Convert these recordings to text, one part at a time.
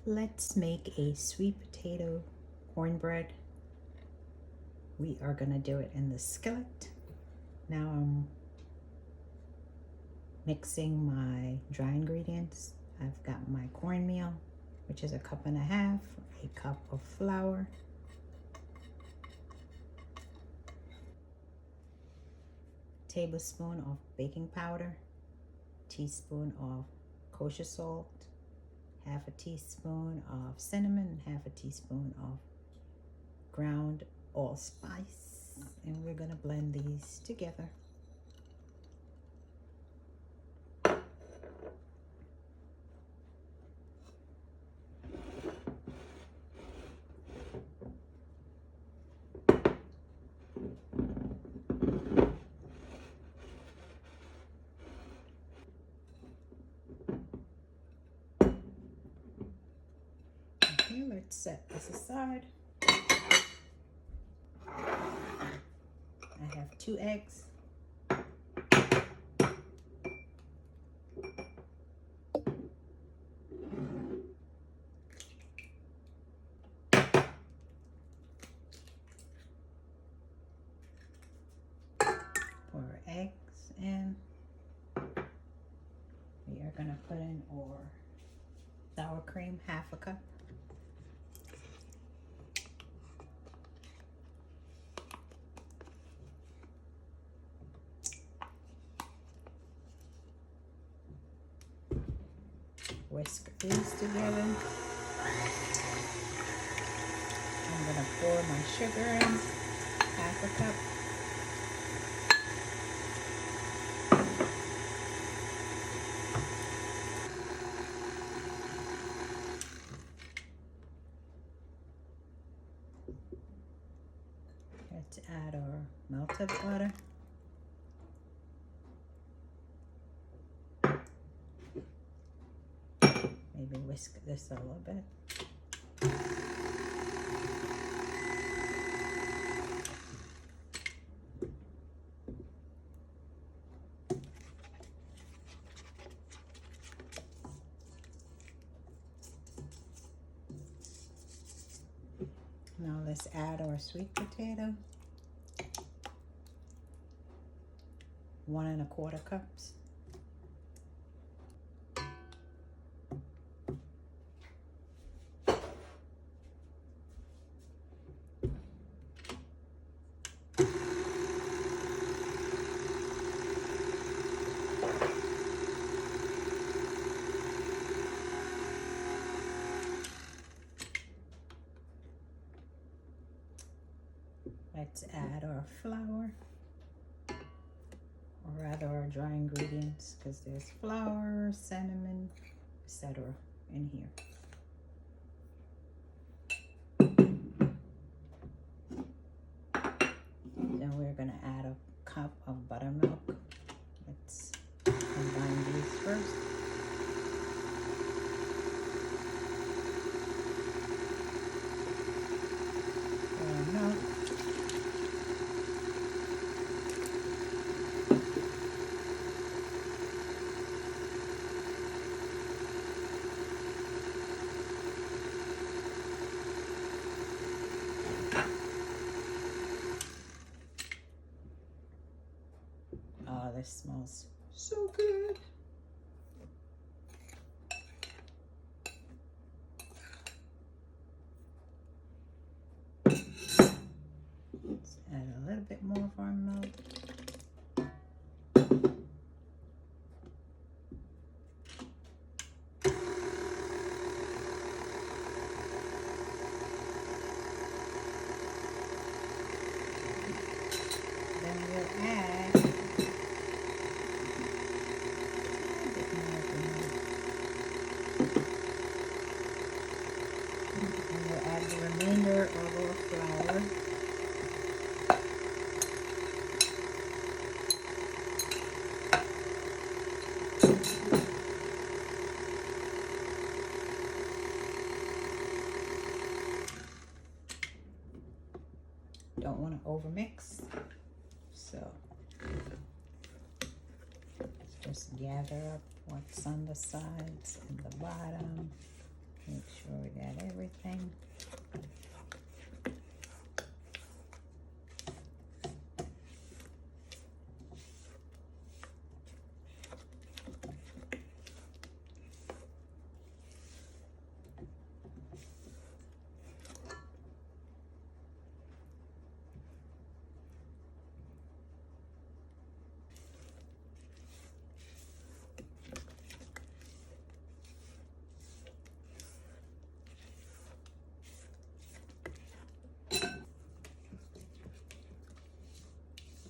Let's make a sweet potato cornbread. We are gonna do it in the skillet. Now I'm mixing my dry ingredients. I've got my cornmeal, which is 1.5 cups, a cup of flour, tablespoon of baking powder, teaspoon of kosher salt, 1/2 teaspoon of cinnamon, and 1/2 teaspoon of ground allspice, and we're gonna blend these together. Okay, let's set this aside. I have 2 eggs. Pour our eggs in. We are gonna put in our sour cream, 1/2 cup. Whisk these together. I'm gonna pour my sugar in, 1/2 cup. Let's add our melted butter. Maybe whisk this a little bit. Now let's add our sweet potato. 1 1/4 cups. Let's add our flour, or rather our dry ingredients, because there's flour, cinnamon, etc. in here. Then we're going to add 1 cup of buttermilk. Let's combine these first. Milk. Oh, this smells so good. Let's add a little bit more of our milk. Then we'll add a bit more of the milk. And we'll add the remainder of our flour. Don't want to overmix, so let's just gather up what's on the sides and the bottom. Make sure we got everything.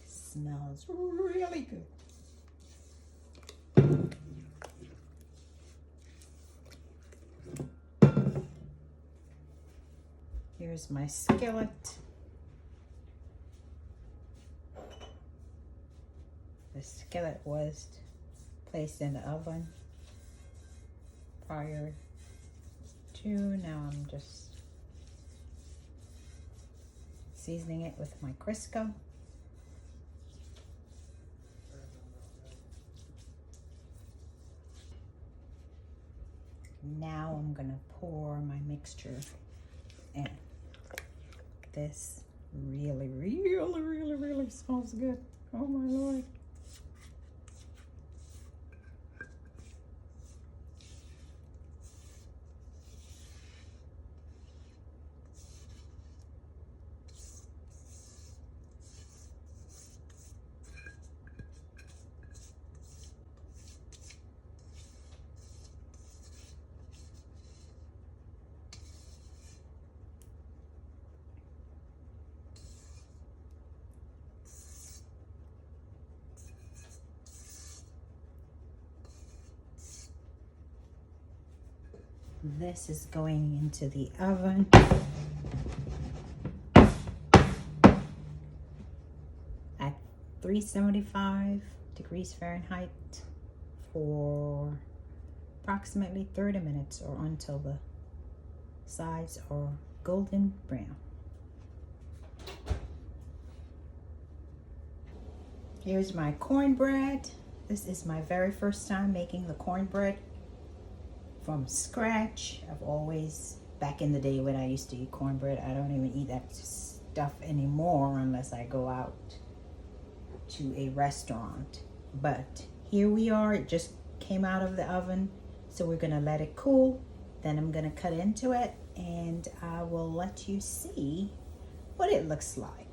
Smells really good. Here's my skillet. The skillet was placed in the oven prior to. Now I'm just seasoning it with my Crisco. Now I'm gonna pour my mixture in. This really smells good. Oh my Lord. This is going into the oven at 375 degrees Fahrenheit for approximately 30 minutes or until the sides are golden brown. Here's my cornbread. This is my very first time making the cornbread from scratch. I've always, back in the day when I used to eat cornbread, I don't even eat that stuff anymore unless I go out to a restaurant. But here we are, it just came out of the oven, so we're gonna let it cool. Then I'm gonna cut into it and I will let you see what it looks like.